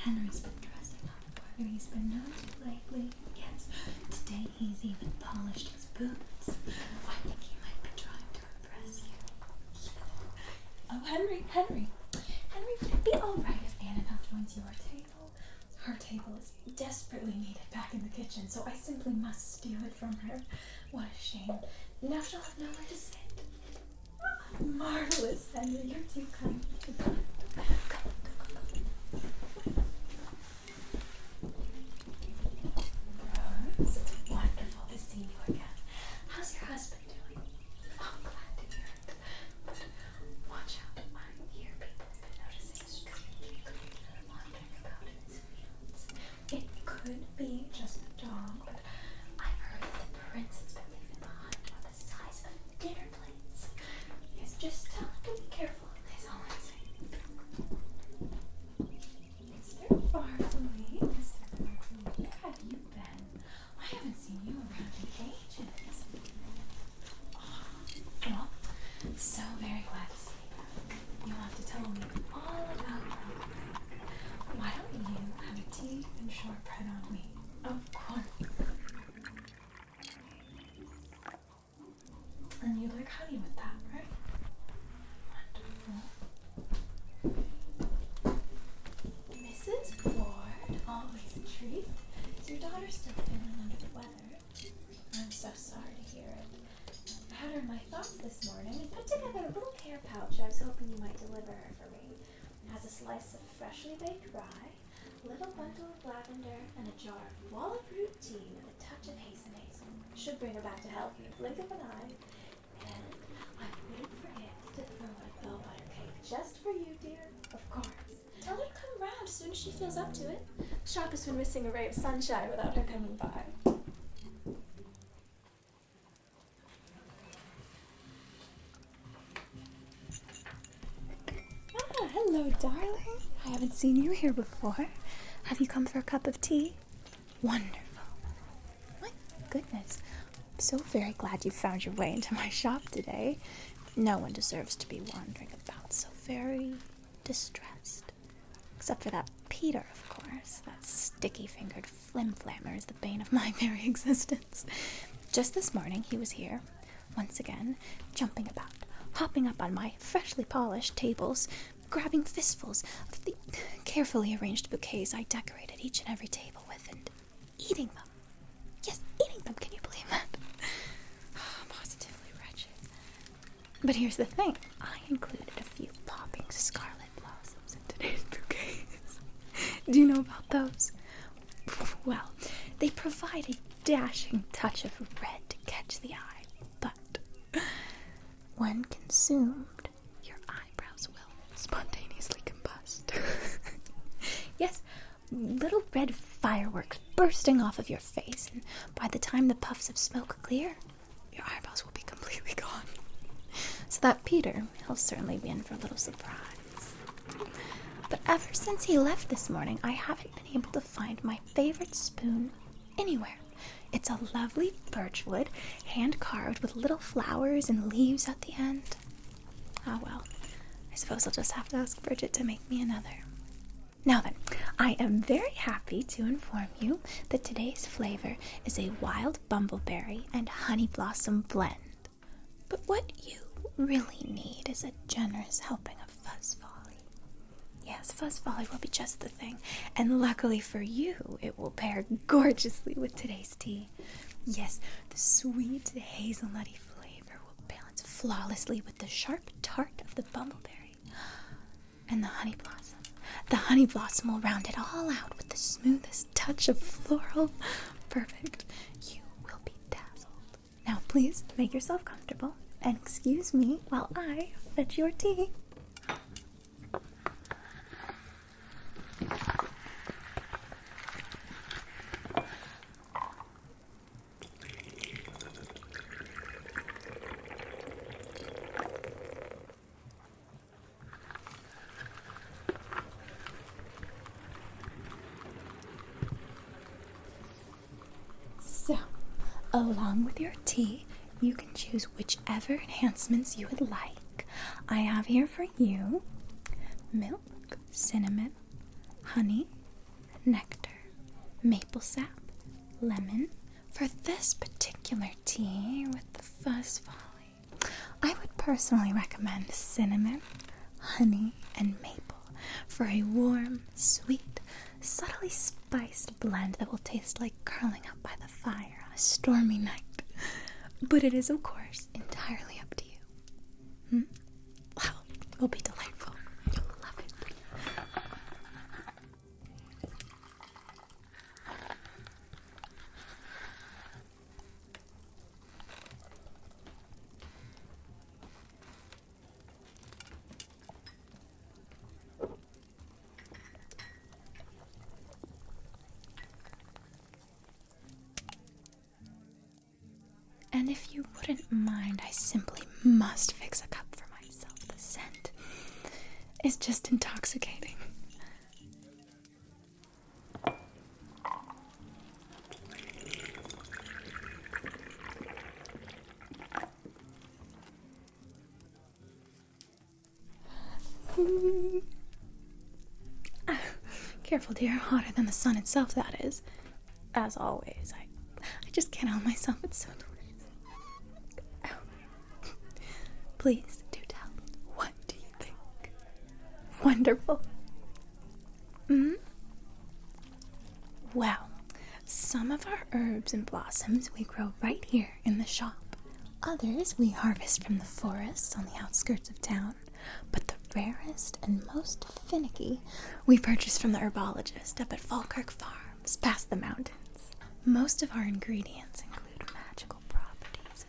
Henry's been dressing up, and he's been naughty lately. Yes, today he's even polished his boots. I think he might be trying to impress you. Oh, Henry, would it be alright if Annabelle joins your table? Her table is desperately needed back in the kitchen, so I simply must steal it from her. What a shame. Now she'll have nowhere to sit. Marvelous, Henry. You're too kind. Come. Rose, it's wonderful to see you again. How's your husband doing? Oh, I'm glad to hear it. But watch out. I hear people have been noticing a strange creature wandering about in his fields. It could be just a dog, but I've heard that the prince has been leaving behind one the size of dinner plates. Yes, just tell him to be careful, is all I'm saying. Mr. Bartley, where have you been? I haven't seen you around in ages. Oh, well, so very glad to see you back. You'll have to tell me all about it. Why don't you have a tea and shortbread on me? Of course. And you like honey with that, right? Wonderful. Mrs. Ford, always a treat. Is your daughter still feeling under the weather? I'm so sorry to hear it. I had her in my thoughts this morning and put together a little care pouch I was hoping you might deliver her for me. It has a slice of freshly baked rye, a little bundle of lavender, and a jar of walnut root tea with a touch of hazel. Should bring her back to health in the blink of an eye. And I wouldn't forget to throw in a bell butter cake just for you, dear. Of course. Tell her to come round as soon as she feels up to it. The shop has been missing a ray of sunshine without her coming by. Ah, hello, darling. I haven't seen you here before. Have you come for a cup of tea? Wonderful. My goodness. I'm so very glad you found your way into my shop today. No one deserves to be wandering about so very distressed. Except for that Peter, of course. That sticky-fingered flim-flammer is the bane of my very existence. Just this morning, he was here, once again, jumping about, hopping up on my freshly polished tables, grabbing fistfuls of the carefully arranged bouquets I decorated each and every table with, and eating them. Yes, eating them. Can you believe that? Positively wretched. But here's the thing. I included a few popping scarlet blossoms in today's bouquets. Do you know about those? Well, they provide a dashing touch of red to catch the eye, but when consumed, your eyebrows will spontaneously combust. Yes, little red fireworks bursting off of your face, and by the time the puffs of smoke clear, your eyebrows will be completely gone. So that Peter, he'll certainly be in for a little surprise. But ever since he left this morning, I haven't been able to find my favorite spoon anywhere. It's a lovely birchwood, hand-carved with little flowers and leaves at the end. Ah, well, I suppose I'll just have to ask Bridgette to make me another. Now then, I am very happy to inform you that today's flavor is a wild bumbleberry and honey blossom blend. But what you really need is a generous helping of fuzz volley. Yes, fuzz volley will be just the thing, and luckily for you, it will pair gorgeously with today's tea. Yes, the sweet hazelnutty flavor will balance flawlessly with the sharp tart of the bumbleberry and the honey blossom. The honey blossom will round it all out with the smoothest touch of floral. Perfect. You will be dazzled. Now, please make yourself comfortable and excuse me while I fetch your tea. So, along with your tea, you can choose whichever enhancements you would like. I have here for you milk, cinnamon, honey, nectar, maple sap, lemon. For this particular tea with the fuzz volley, I would personally recommend cinnamon, honey, and maple for a warm, sweet, subtly spiced blend that will taste like curling up by the fire on a stormy night. But it is, of course, entirely up to you. Well, it will be delightful. You'll love it. And if you wouldn't mind, I simply must fix a cup for myself. The scent is just intoxicating. Careful, dear. Hotter than the sun itself, that is. As always, I just can't help myself. It's so delicious. Please do tell. What do you think? Wonderful. Well, some of our herbs and blossoms we grow right here in the shop. Others we harvest from the forests on the outskirts of town. But the rarest and most finicky we purchase from the herbologist up at Falkirk Farms, past the mountains. Most of our ingredients include magical properties.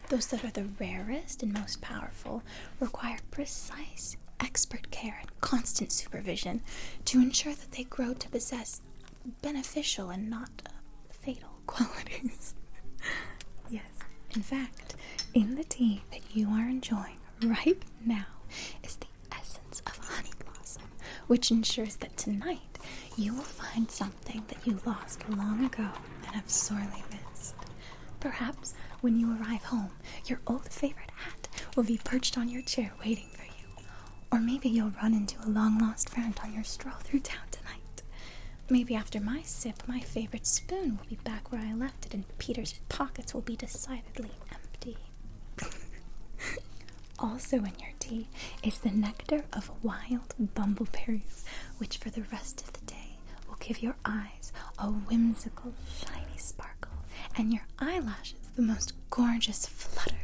Those that are the rarest and most powerful require precise, expert care and constant supervision to ensure that they grow to possess beneficial and not fatal qualities. Yes, in fact, in the tea that you are enjoying right now is the essence of honey blossom, which ensures that tonight you will find something that you lost long ago and have sorely missed. Perhaps when you arrive home, your old favorite hat will be perched on your chair waiting for you. Or maybe you'll run into a long-lost friend on your stroll through town tonight. Maybe after my sip, my favorite spoon will be back where I left it and Peter's pockets will be decidedly empty. Also in your tea is the nectar of wild bumbleberries, which for the rest of the day will give your eyes a whimsical, shiny sparkle and your eyelashes the most gorgeous flutter.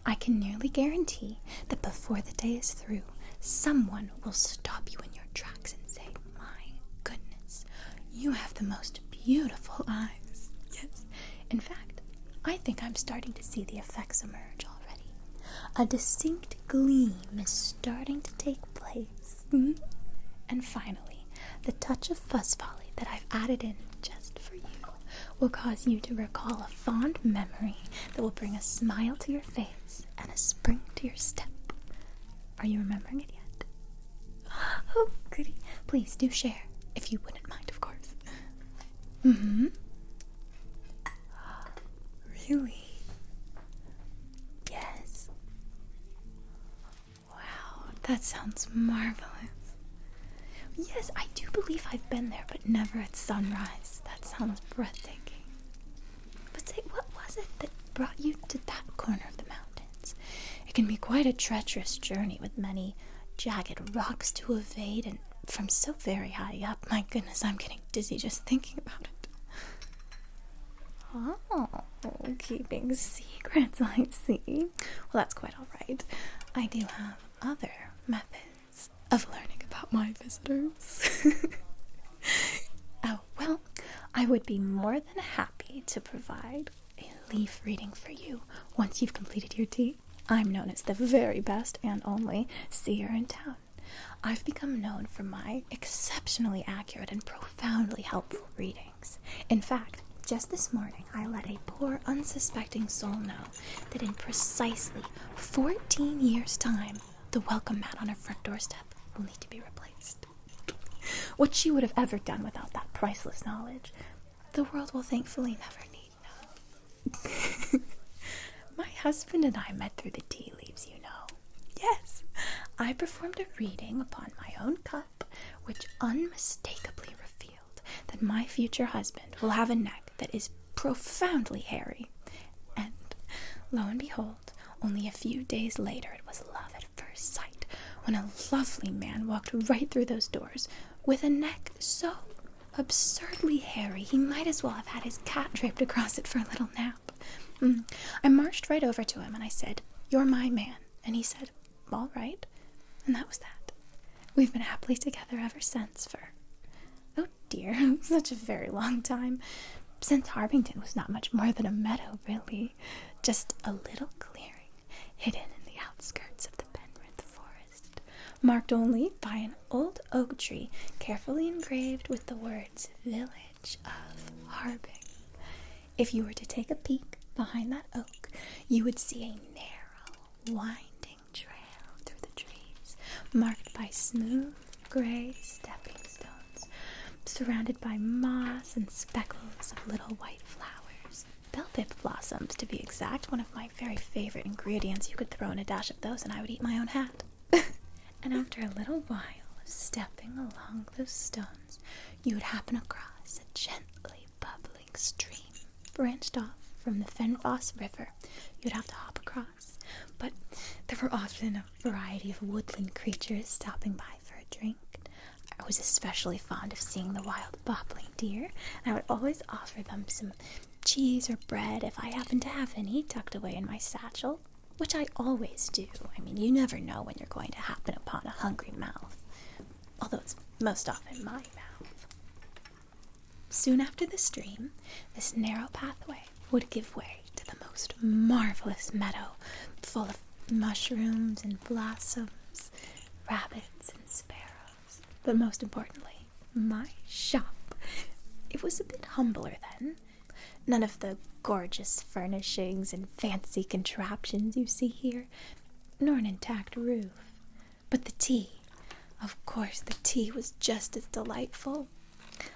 I can nearly guarantee that before the day is through, someone will stop you in your tracks and say, "My goodness, you have the most beautiful eyes." Yes, in fact, I think I'm starting to see the effects emerge already. A distinct gleam is starting to take place. And finally, the touch of fuzz volley that I've added in just for you will cause you to recall a fond memory that will bring a smile to your face and a spring to your step. Are you remembering it yet? Oh, goody. Please do share, if you wouldn't mind, of course. Really? Yes. Wow, that sounds marvelous. Yes, I do believe I've been there, but never at sunrise. That sounds breathtaking. But say, what was it that brought you to that corner of the mountains? It can be quite a treacherous journey with many jagged rocks to evade, and from so very high up, my goodness, I'm getting dizzy just thinking about it. Oh, keeping secrets, I see. Well, that's quite all right. I do have other methods of learning about my visitors. Oh, well, I would be more than happy to provide a leaf reading for you once you've completed your tea. I'm known as the very best and only seer in town. I've become known for my exceptionally accurate and profoundly helpful readings. In fact, just this morning, I let a poor, unsuspecting soul know that in precisely 14 years' time, the welcome mat on her front doorstep will need to be replaced. What she would have ever done without that priceless knowledge, the world will thankfully never need know. My husband and I met through the tea leaves, you know. Yes, I performed a reading upon my own cup, which unmistakably revealed that my future husband will have a neck that is profoundly hairy. And lo and behold, only a few days later it was love at first sight, when a lovely man walked right through those doors with a neck so absurdly hairy he might as well have had his cat draped across it for a little nap. I marched right over to him and I said, "You're my man." And he said, "All right." And that was that. We've been happily together ever since for, oh dear, such a very long time. Since Harvington was not much more than a meadow, really. Just a little clearing hidden in the outskirts of the Penrith forest, marked only by an old oak tree carefully engraved with the words "Village of Harbing." If you were to take a peek behind that oak, you would see a narrow, winding trail through the trees, marked by smooth, gray stepping stones, surrounded by moss and speckles of little white flowers. Bell-pip blossoms, to be exact, one of my very favorite ingredients. You could throw in a dash of those and I would eat my own hat. And after a little while of stepping along those stones, you would happen across a gently bubbling stream, branched off from the Fenfoss River. You'd have to hop across, but there were often a variety of woodland creatures stopping by for a drink. I was especially fond of seeing the wild boppling deer, and I would always offer them some cheese or bread if I happened to have any tucked away in my satchel, which I always do. I mean, you never know when you're going to happen upon a hungry mouth, although it's most often my mouth. Soon after the stream, this narrow pathway would give way to the most marvelous meadow, full of mushrooms and blossoms, rabbits and sparrows, but most importantly, my shop. It was a bit humbler then. None of the gorgeous furnishings and fancy contraptions you see here, nor an intact roof. But the tea, of course, the tea was just as delightful.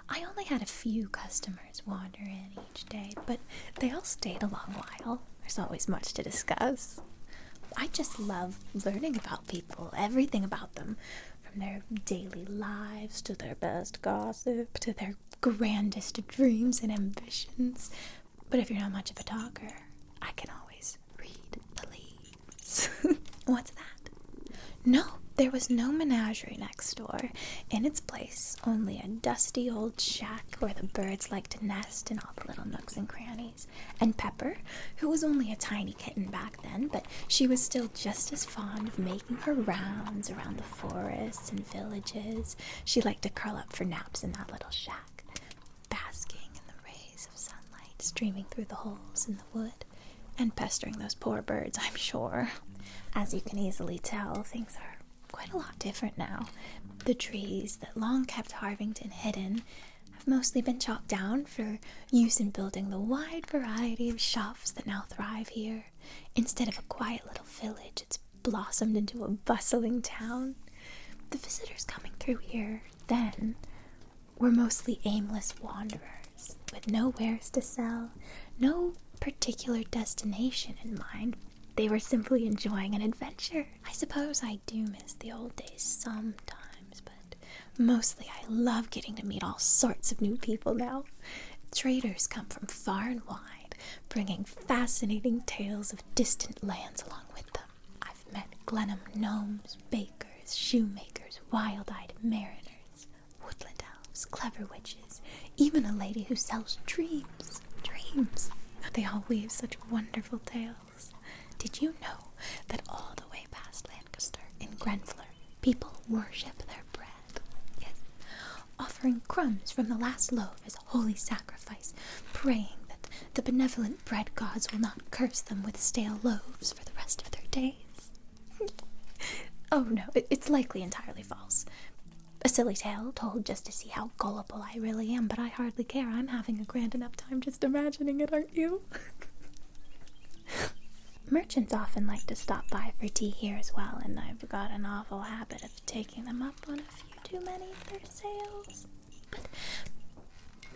I only had a few customers wander in each day, but they all stayed a long while. There's always much to discuss. I just love learning about people, everything about them, from their daily lives to their best gossip to their grandest dreams and ambitions. But if you're not much of a talker, I can always read the leaves. What's that? No, there was no menagerie next door. In its place, only a dusty old shack where the birds liked to nest in all the little nooks and crannies. And Pepper, who was only a tiny kitten back then, but she was still just as fond of making her rounds around the forests and villages. She liked to curl up for naps in that little shack, basking in the rays of sunlight streaming through the holes in the wood, and pestering those poor birds, I'm sure. As you can easily tell, things are quite a lot different now. The trees that long kept Harvington hidden have mostly been chopped down for use in building the wide variety of shops that now thrive here. Instead of a quiet little village, it's blossomed into a bustling town. The visitors coming through here then were mostly aimless wanderers with no wares to sell, no particular destination in mind. They were simply enjoying an adventure. I suppose I do miss the old days sometimes, but mostly I love getting to meet all sorts of new people now. Traders come from far and wide, bringing fascinating tales of distant lands along with them. I've met Glenham gnomes, bakers, shoemakers, wild-eyed mariners, woodland elves, clever witches, even a lady who sells dreams. They all weave such wonderful tales. Did you know that all the way past Lancaster in Grenfell, people worship their bread? Yes, offering crumbs from the last loaf as holy sacrifice, praying that the benevolent bread gods will not curse them with stale loaves for the rest of their days. Oh no, it's likely entirely false. A silly tale told just to see how gullible I really am, but I hardly care. I'm having a grand enough time just imagining it, aren't you? Merchants often like to stop by for tea here as well, and I've got an awful habit of taking them up on a few too many of their sales. But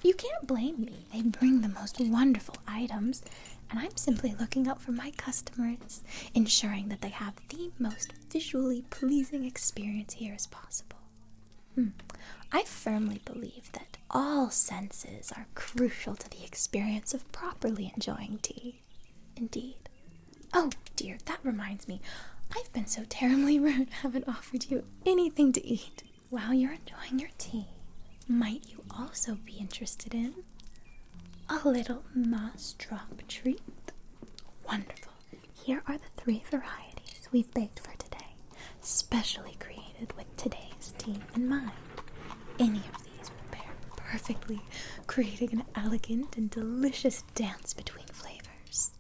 you can't blame me. They bring the most wonderful items, and I'm simply looking out for my customers, ensuring that they have the most visually pleasing experience here as possible. I firmly believe that all senses are crucial to the experience of properly enjoying tea. Indeed. Oh dear, that reminds me. I've been so terribly rude I haven't offered you anything to eat. While you're enjoying your tea, might you also be interested in a little Mossdrop treat? Wonderful. Here are the 3 varieties we've baked for today, specially created with today's tea in mind. Any of these will pair perfectly, creating an elegant and delicious dance between flavors.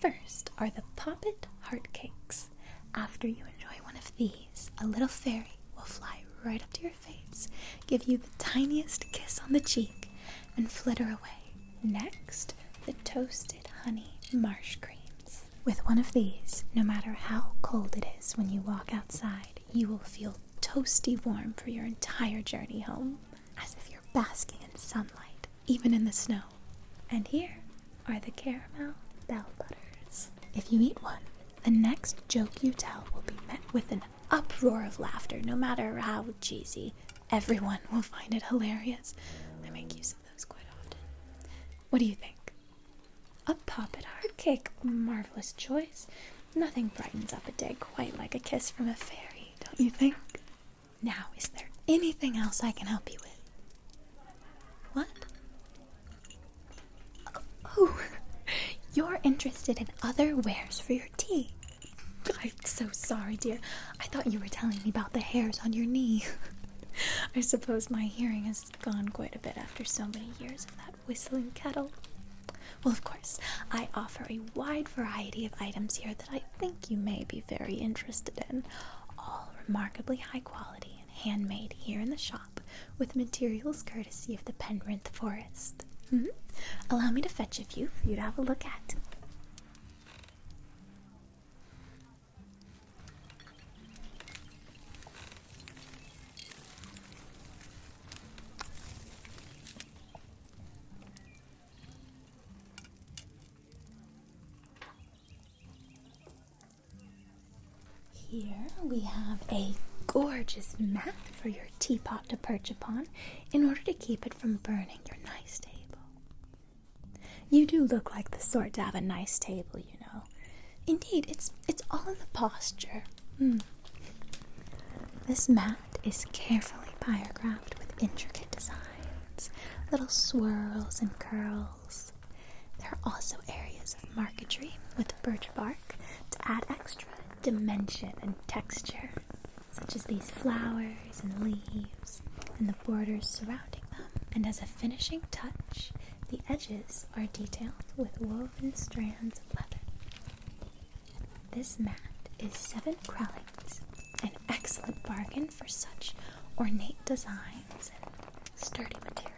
First are the Poppet Heart Cakes. After you enjoy one of these, a little fairy will fly right up to your face, give you the tiniest kiss on the cheek, and flitter away. Next, the Toasted Honey Marsh Creams. With one of these, no matter how cold it is when you walk outside, you will feel toasty warm for your entire journey home, as if you're basking in sunlight, even in the snow. And here are the Caramel Bell Butters. If you eat one, the next joke you tell will be met with an uproar of laughter, no matter how cheesy. Everyone will find it hilarious. I make use of those quite often. What do you think? A Poppet Heart Cake, marvelous choice. Nothing brightens up a day quite like a kiss from a fairy, don't you think? Now, is there anything else I can help you with? What? Oh, you're interested in other wares for your tea. I'm so sorry, dear. I thought you were telling me about the hairs on your knee. I suppose my hearing has gone quite a bit after so many years of that whistling kettle. Well, of course, I offer a wide variety of items here that I think you may be very interested in. All remarkably high quality and handmade here in the shop, with materials courtesy of the Penrith Forest. Allow me to fetch a few for you to have a look at. Here we have a gorgeous mat for your teapot to perch upon in order to keep it from burning your nice table. You do look like the sort to have a nice table, you know. Indeed, it's all in the posture. This mat is carefully pyrographed with intricate designs, little swirls and curls. There are also areas of marquetry with birch bark to add extra dimension and texture, such as these flowers and leaves and the borders surrounding them. And as a finishing touch, the edges are detailed with woven strands of leather. This mat is 7 krellings, an excellent bargain for such ornate designs and sturdy material.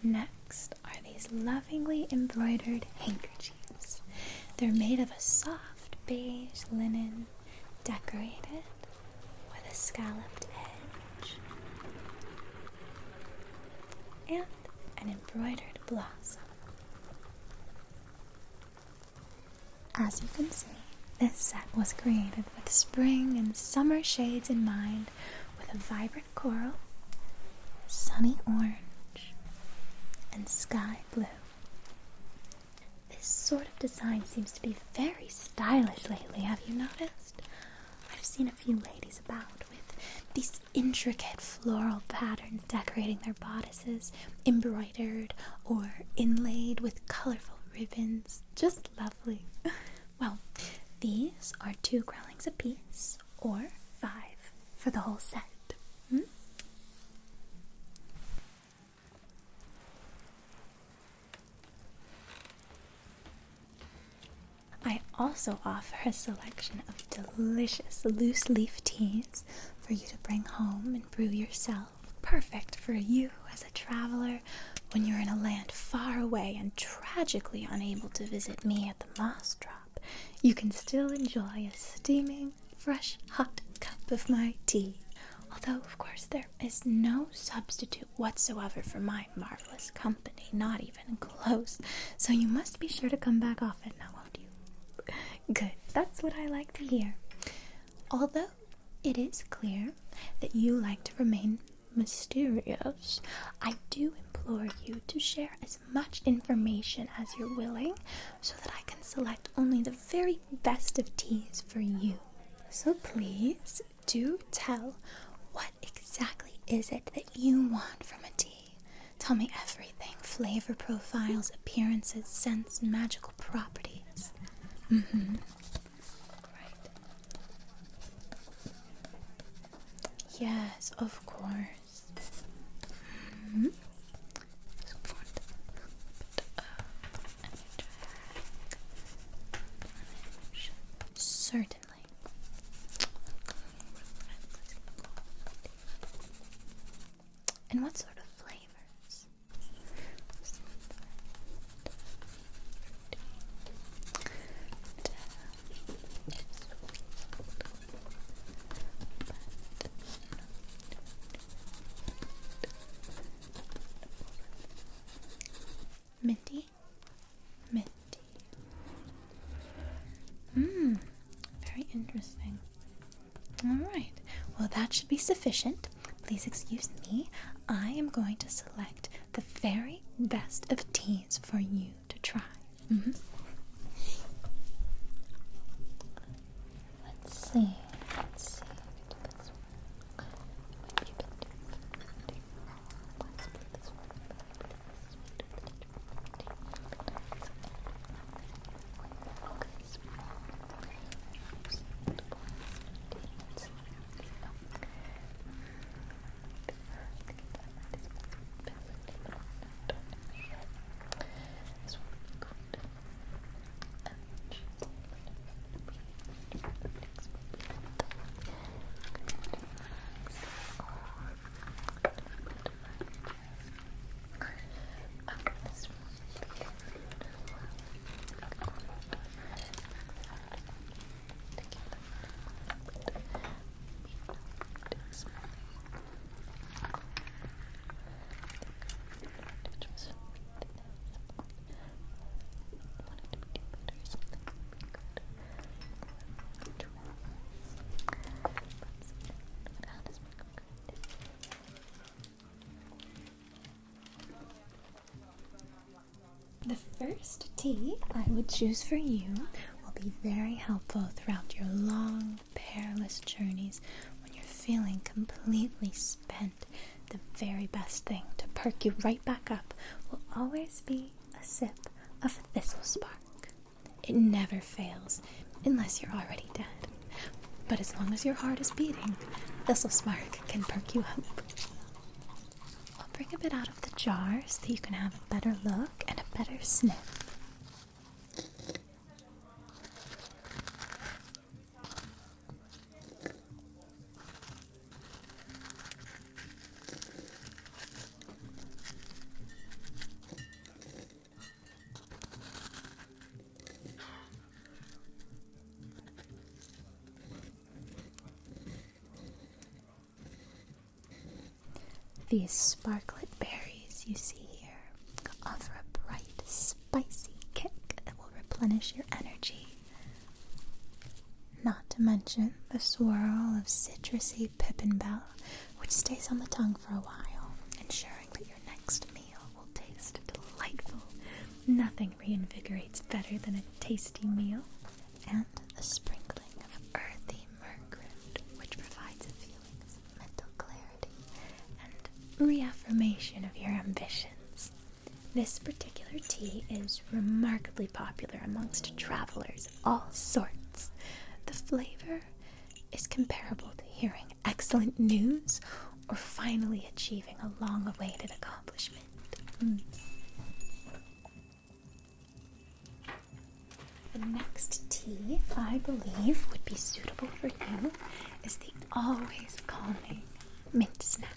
Next are these lovingly embroidered handkerchiefs. They're made of a soft beige linen, decorated with a scalloped edge and an embroidered blossom. As you can see, this set was created with spring and summer shades in mind, with a vibrant coral, sunny orange, and sky blue. This sort of design seems to be very stylish lately, have you noticed? I've seen a few ladies about with these intricate floral patterns decorating their bodices, embroidered or inlaid with colorful ribbons. Just lovely. Well, these are 2 krellings apiece, or 5 for the whole set. I also offer a selection of delicious loose leaf teas for you to bring home and brew yourself. Perfect for you as a traveler when you're in a land far away and tragically unable to visit me at the Mossdrop. You can still enjoy a steaming, fresh, hot cup of my tea. Although, of course, there is no substitute whatsoever for my marvelous company, not even close. So you must be sure to come back often now, won't you? Good, that's what I like to hear. Although it is clear that you like to remain mysterious, I do implore you to share as much information as you're willing so that I can select only the very best of teas for you. So please do tell, what exactly is it that you want from a tea? Tell me everything. Flavor profiles, appearances, scents, and magical properties. Right. Yes, of course. Certainly. And what sort of flavors? Minty? Minty. Very interesting. Alright, well that should be sufficient. Please excuse me. I am going to select the very best of teas for you to try. Let's see. The first tea I would choose for you will be very helpful throughout your long, perilous journeys when you're feeling completely spent. The very best thing to perk you right back up will always be a sip of thistle spark. It never fails, unless you're already dead. But as long as your heart is beating, thistle spark can perk you up. Bring a bit out of the jar so that you can have a better look and a better sniff. These sparklet berries you see here offer a bright, spicy kick that will replenish your energy. Not to mention the swirl of citrusy pippin bell, which stays on the tongue for a while, ensuring that your next meal will taste delightful. Nothing reinvigorates better than a tasty meal. And a sprinkling of earthy myrgrund, which provides a feeling of mental clarity and reaffirmation of your ambitions. This particular tea is remarkably popular amongst travelers of all sorts. The flavor is comparable to hearing excellent news or finally achieving a long-awaited accomplishment. The next tea I believe would be suitable for you is the always calming mint snap.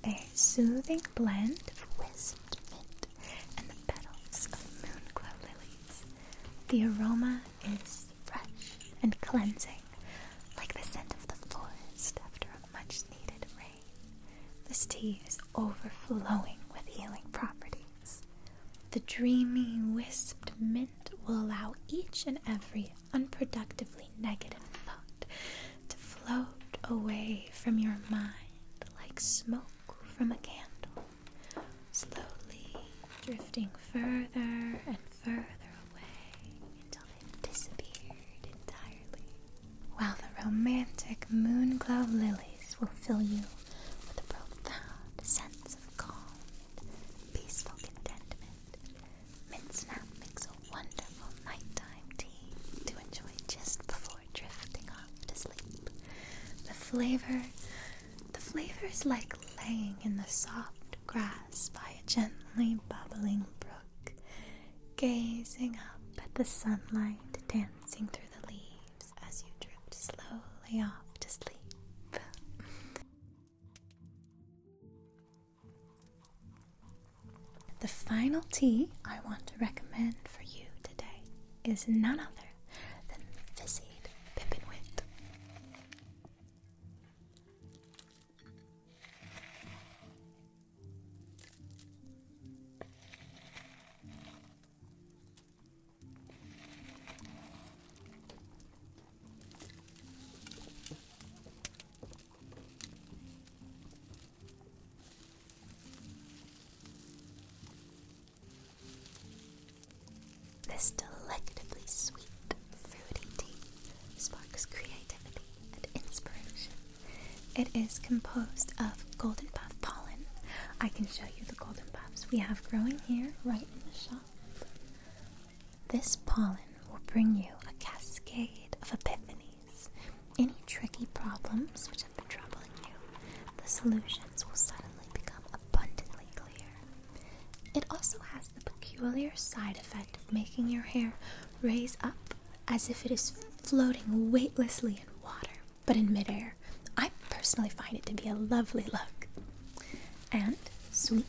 a soothing blend of wisped mint and the petals of moonglow lilies. The aroma is fresh and cleansing, like the scent of the forest after a much-needed rain. This tea is overflowing with healing properties. The dreamy, wisped mint will allow each and every unproductively negative thought to float away from your mind like smoke from a candle, slowly drifting further and further away until they've disappeared entirely, while the romantic moonglow lilies will fill you with a profound sense of calm and peaceful contentment. Mint Snap makes a wonderful nighttime tea to enjoy just before drifting off to sleep. The flavor is like laying in the soft grass by a gently bubbling brook, gazing up at the sunlight dancing through the leaves as you drift slowly off to sleep. The final tea I want to recommend for you today is none other than Fizzed Pippetwhistle. This delectably sweet, fruity tea sparks creativity and inspiration. It is composed of golden puff pollen. I can show you the golden puffs we have growing here right in the shop. This pollen will bring you a cascade of epiphanies. Any tricky problems which have been troubling you, the solutions will suddenly become abundantly clear. It also has the peculiar side effect of making your hair raise up as if it is floating weightlessly in water, but in midair. I personally find it to be a lovely look. And sweet,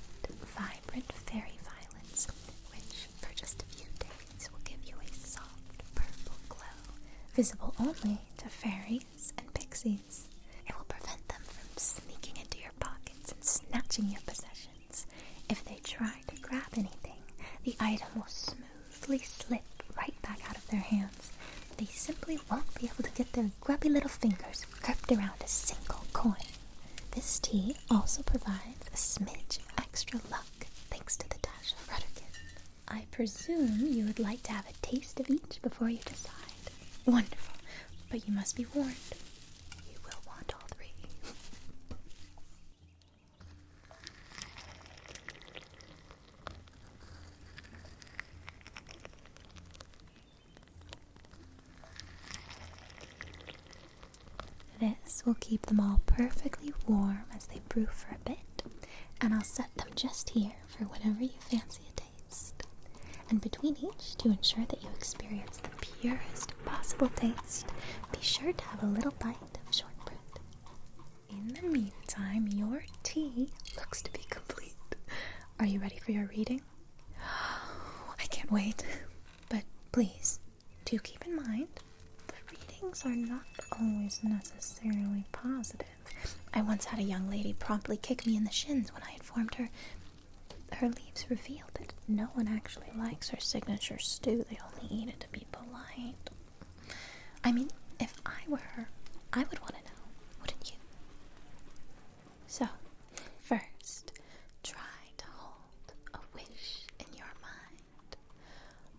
vibrant fairy violets, which for just a few days will give you a soft purple glow, visible only to fairies and pixies. It will prevent them from sneaking into your pockets and snatching your possessions. If they try to grab anything, the item will smoothly slip right back out of their hands. They simply won't be able to get their grubby little fingers gripped around a single coin. This tea also provides a smidge of extra luck thanks to the dash of rudderkin. I presume you would like to have a taste of each before you decide. Wonderful, but you must be warned. You will want all three. This will keep them all perfectly warm as they brew for a bit, and I'll set them just here for whenever you fancy a taste. And between each, to ensure that you experience the purest possible taste, be sure to have a little bite of shortbread. In the meantime, your tea looks to be complete. Are you ready for your reading? I can't wait. But please, do keep in mind, readings are not always necessarily positive. I once had a young lady promptly kick me in the shins when I informed her her leaves revealed that no one actually likes her signature stew. They only eat it to be polite. I mean, if I were her, I would want to know, wouldn't you? So, first, try to hold a wish in your mind.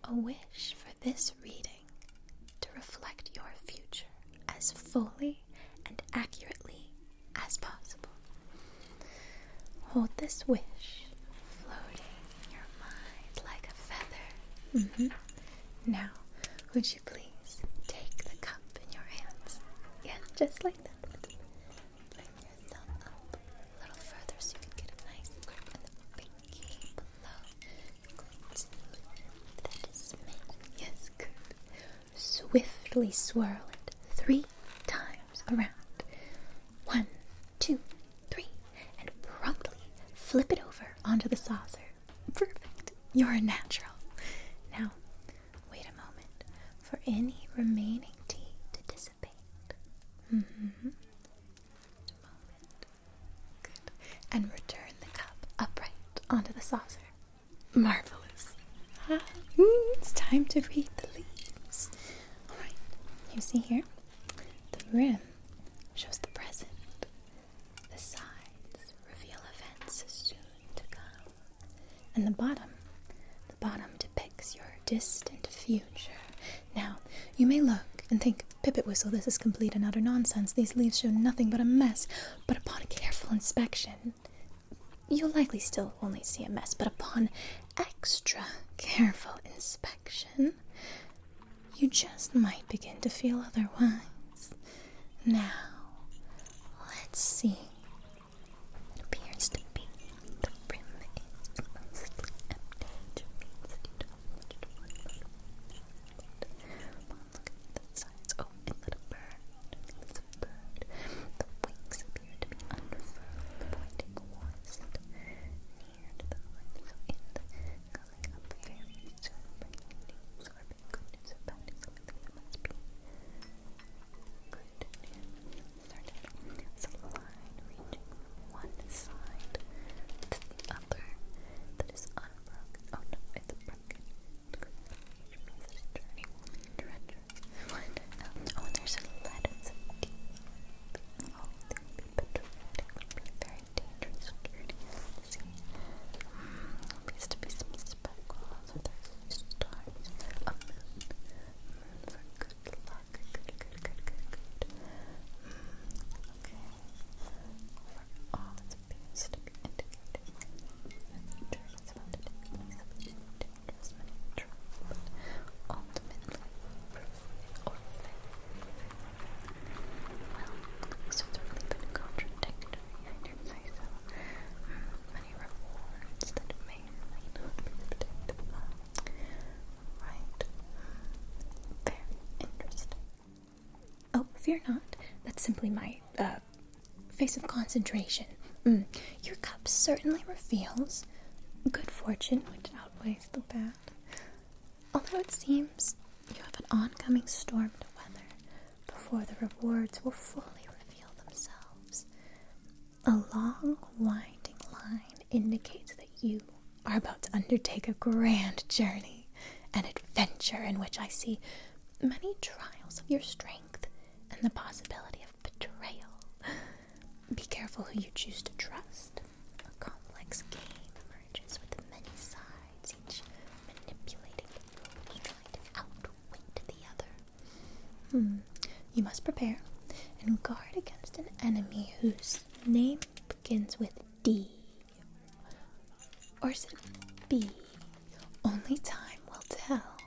A wish for this reading to reflect your future as fully and accurately as possible. Hold this wish floating in your mind like a feather. Now, would you please take the cup in your hands? Yeah, just like that. Bring your thumb up a little further so you can get a nice grip on the pinky below. You're going to lift that a smidge. Yes, good. Swiftly swirl it 3 times around. 1, 2, 3, and promptly flip it over onto the saucer. Perfect. You're a natural. Now, wait a moment for any remaining tea to dissipate. Mm-hmm. Just a moment. Good. And return the cup upright onto the saucer. Marvelous. It's time to read the leaves. Alright, you see here? The rim shows the present. The sides reveal events soon to come. And the bottom depicts your distant future. Now, you may look and think, Pippetwhistle, this is complete and utter nonsense. These leaves show nothing but a mess. But upon careful inspection, you'll likely still only see a mess, but upon extra careful inspection, you just might begin to feel otherwise. Now, let's see. It appears to be the rim is mostly empty, which means that you don't want to worry about it. Look at the sides. Oh, a little bird. It's a bird. The wings appear to be unfurled, pointing west, near to the north. So coming up very soon, bringing news or big good news or bad news, something that must be good news. Certainly, it's a line reaching from one side to the other that is unbroken. Oh no, it's broken. Which means this journey will be treacherous. What? Oh, there's letters of deep. Oh, they will be petrified. It will be a very dangerous journey. See? Appears to be some speckles, or there's stars, a moon. Moon for good luck. Good. Okay. For all it appears to be indicating that the journey is about to take place of dangerous many trials, but ultimately proof or fail. Well, it's certainly been contradictory, I dare say so. Many rewards that may or may not be predicted. Right. Very interesting. Oh, fear not. That's simply my, face of concentration. Your cup certainly reveals good fortune, which outweighs the bad. Although it seems you have an oncoming storm to weather before the rewards will fully reveal themselves. A long, winding line indicates that you are about to undertake a grand journey, an adventure in which I see many trials of your strength and the possibility of betrayal. Be careful who you choose to trust. A complex game emerges with many sides, each manipulating the rules, trying to outwit the other. You must prepare and guard against an enemy whose name begins with D. Or is it B? Only time will tell.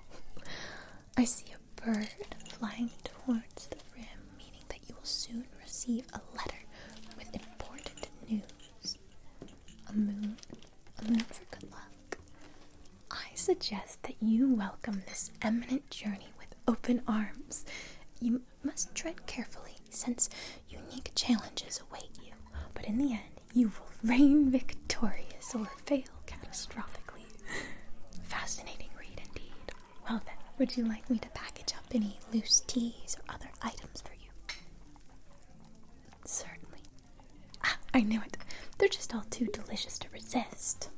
I see a bird flying towards the rim, meaning that you will soon receive a letter with important news. A moon for good luck. I suggest that you welcome this eminent journey with open arms. You must tread carefully, since unique challenges await you, but in the end, you will reign victorious or fail catastrophically. Fascinating read indeed. Well then, would you like me to package up any loose teas or other items for you? Certainly. I knew it. They're just all too delicious to resist.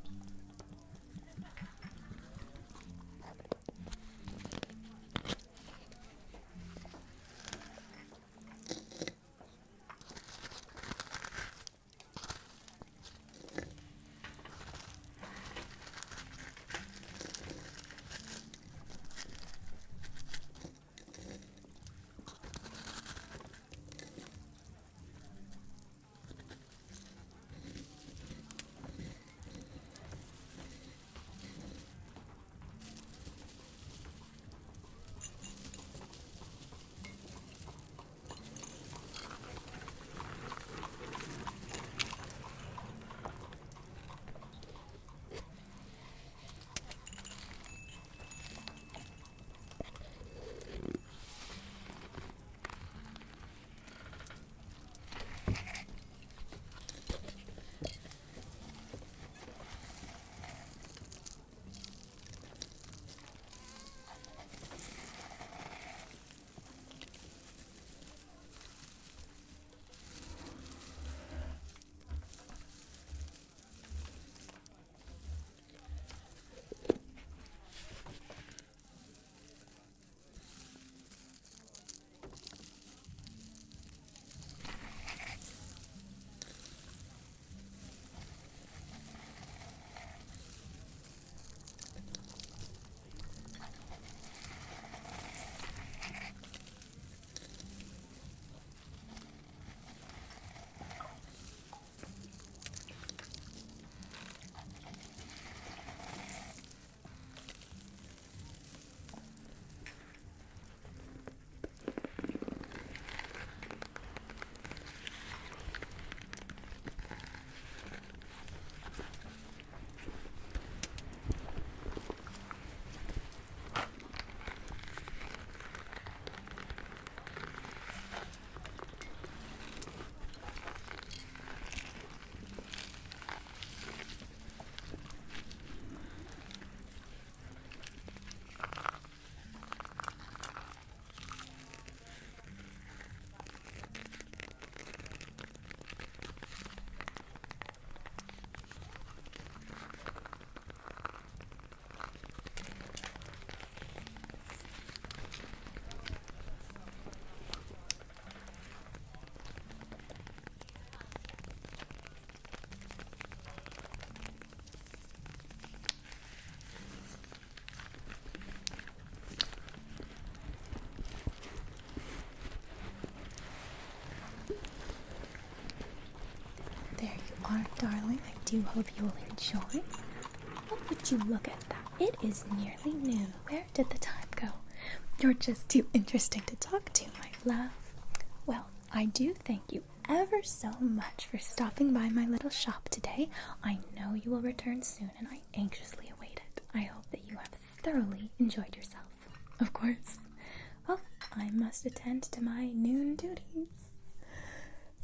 are, darling. I do hope you will enjoy. Oh, would you look at that? It is nearly noon. Where did the time go? You're just too interesting to talk to, my love. Well, I do thank you ever so much for stopping by my little shop today. I know you will return soon, and I anxiously await it. I hope that you have thoroughly enjoyed yourself. Of course. Well, I must attend to my noon duties.